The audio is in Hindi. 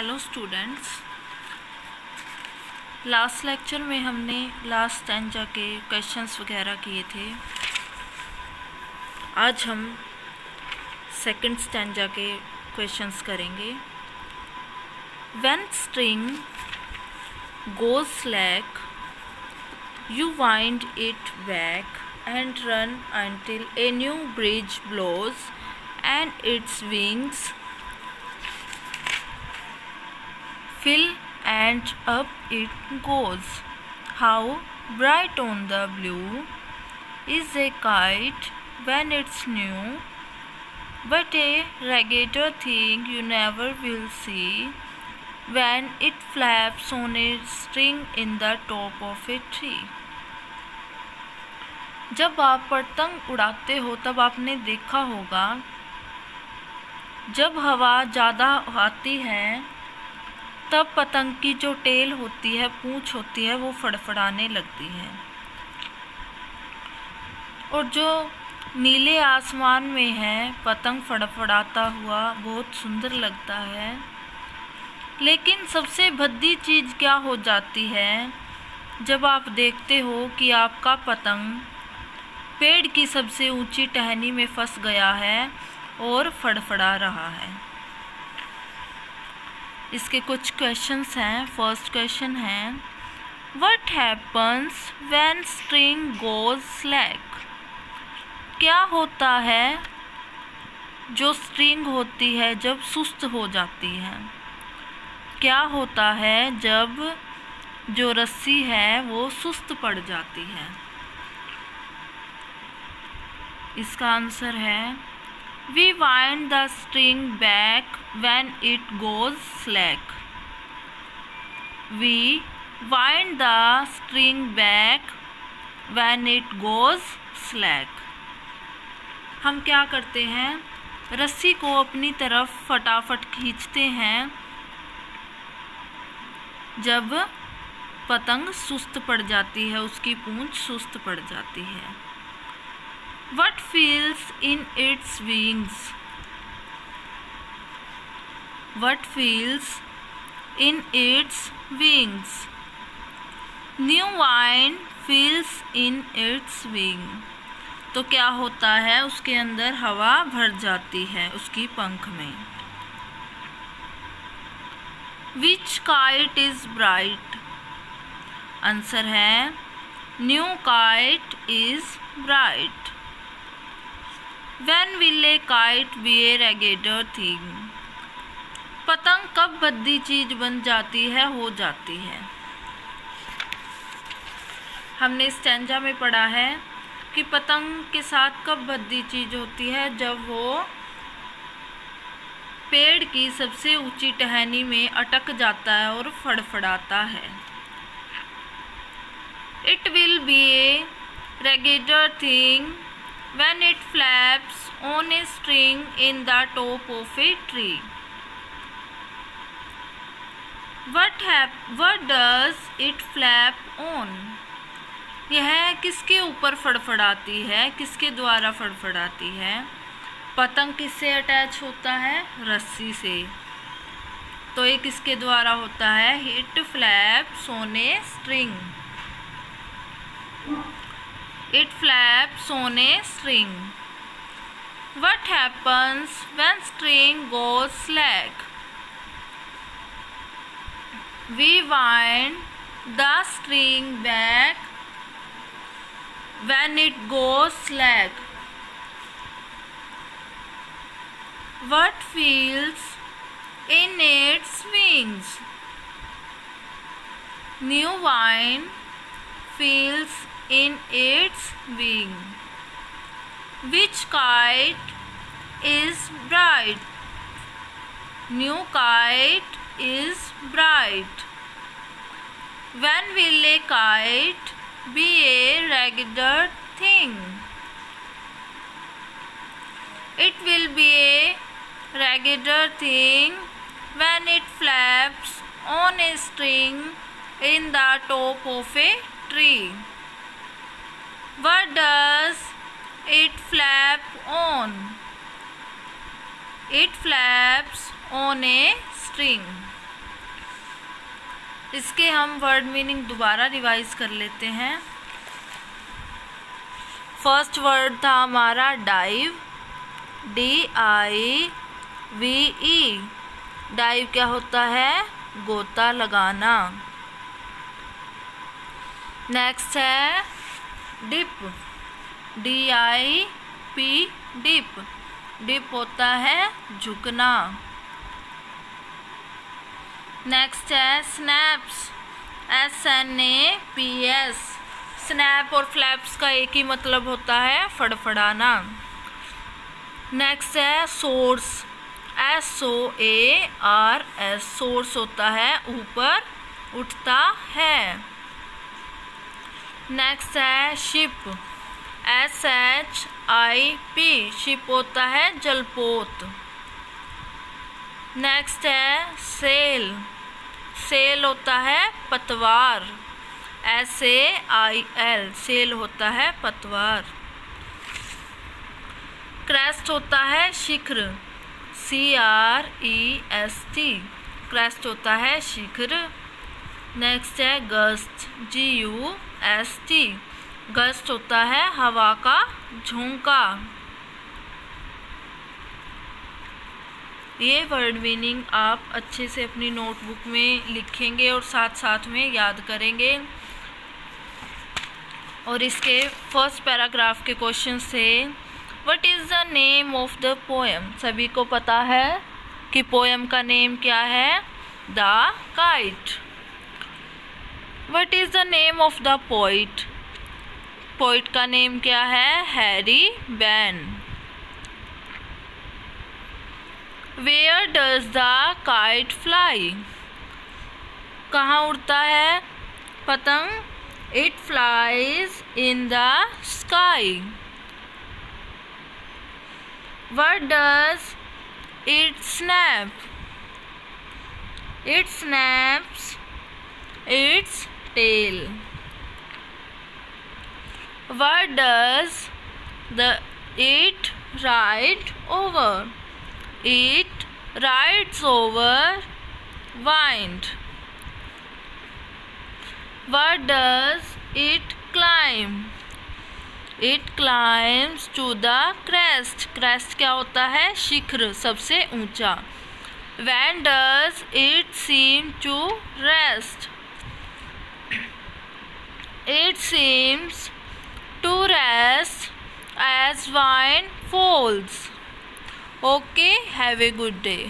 हेलो स्टूडेंट्स, लास्ट लेक्चर में हमने लास्ट स्टैंजा के क्वेश्चंस वगैरह किए थे। आज हम सेकंड स्टैंजा के क्वेश्चंस करेंगे। When string goes slack you wind it back and run until a new breeze blows and its wings fill and up it goes. How bright on the blue is a kite when it's new, but a raggeder thing you never will see when it flaps on a string in the top of a tree. जब आप पतंग उड़ाते हो तब आपने देखा होगा जब हवा ज़्यादा आती है तब पतंग की जो टेल होती है, पूंछ होती है, वो फड़फड़ाने लगती है और जो नीले आसमान में है पतंग फड़फड़ाता हुआ बहुत सुंदर लगता है। लेकिन सबसे भद्दी चीज़ क्या हो जाती है जब आप देखते हो कि आपका पतंग पेड़ की सबसे ऊंची टहनी में फंस गया है और फड़फड़ा रहा है। इसके कुछ क्वेश्चंस हैं। फर्स्ट क्वेश्चन है, what happens when string goes slack? क्या होता है जो स्ट्रिंग होती है जब सुस्त हो जाती है? क्या होता है जब जो रस्सी है वो सुस्त पड़ जाती है? इसका आंसर है, we wind the string back when it goes slack. We wind the string back when it goes slack. हम क्या करते हैं, रस्सी को अपनी तरफ फटाफट खींचते हैं जब पतंग सुस्त पड़ जाती है, उसकी पूंछ सुस्त पड़ जाती है। What feels in its wings? What feels in its wings? New wine feels in its wing. तो क्या होता है, उसके अंदर हवा भर जाती है उसकी पंख में। Which kite is bright? Answer है, new kite is bright. When will a kite be a raggeder thing? पतंग कब भद्दी चीज बन जाती है, हो जाती है? हमने स्टैंजा में पढ़ा है कि पतंग के साथ कब भद्दी चीज होती है, जब वो पेड़ की सबसे ऊंची टहनी में अटक जाता है और फड़फड़ाता है। It will be a raggeder thing when it flaps on a string in the top of a tree. What does it flap on? यह किसके ऊपर फड़फड़ाती है, किसके द्वारा फड़फड़ाती है? पतंग किससे अटैच होता है? रस्सी से। तो ये किसके द्वारा होता है? It flaps on a string. It flaps on a string. What happens when string goes slack? We wind the string back when it goes slack. What feels in its wings? New wine feels in its wing. Which kite is bright? New kite is bright. When will a kite be a raggeder thing? It will be a raggeder thing when it flaps on a string in the top of a tree. What does it flap on? It flaps on a string. इसके हम वर्ड मीनिंग दोबारा रिवाइज कर लेते हैं। फर्स्ट वर्ड था हमारा डाइव, DIVE। डाइव क्या होता है? गोता लगाना। नेक्स्ट है डिप, DIP, डिप। डिप होता है झुकना। नेक्स्ट है स्नैप्स, SNAPS। स्नैप और फ्लैप्स का एक ही मतलब होता है फड़फड़ाना। नेक्स्ट है सोर्स, SOARS। सोर्स होता है ऊपर उठता है। नेक्स्ट है शिप, SHIP। शिप होता है जलपोत। नेक्स्ट है सेल, सेल होता है पतवार, SAIL। सेल होता है पतवार। क्रेस्ट होता है शिखर, CREST। क्रेस्ट होता है शिखर। नेक्स्ट है गस्ट, GUST। गस्ट होता है हवा का झोंका। ये वर्ड मीनिंग आप अच्छे से अपनी नोटबुक में लिखेंगे और साथ साथ में याद करेंगे। और इसके फर्स्ट पैराग्राफ के क्वेश्चन से what is the name of the poem. सभी को पता है कि पोएम का नेम क्या है? The kite. What is the name of the poet. Poet का नेम क्या है? Harry Behn. Where does the kite fly. कहाँ उड़ता है पतंग? It flies in the sky. What does it snap? It snaps its tail. What does it ride over? It rides over wind. What does it climb? It climbs to the crest. Crest क्या होता है? शिखर, सबसे ऊंचा। When does it seem to rest? It seems to rest as wind falls. Okay, have a good day.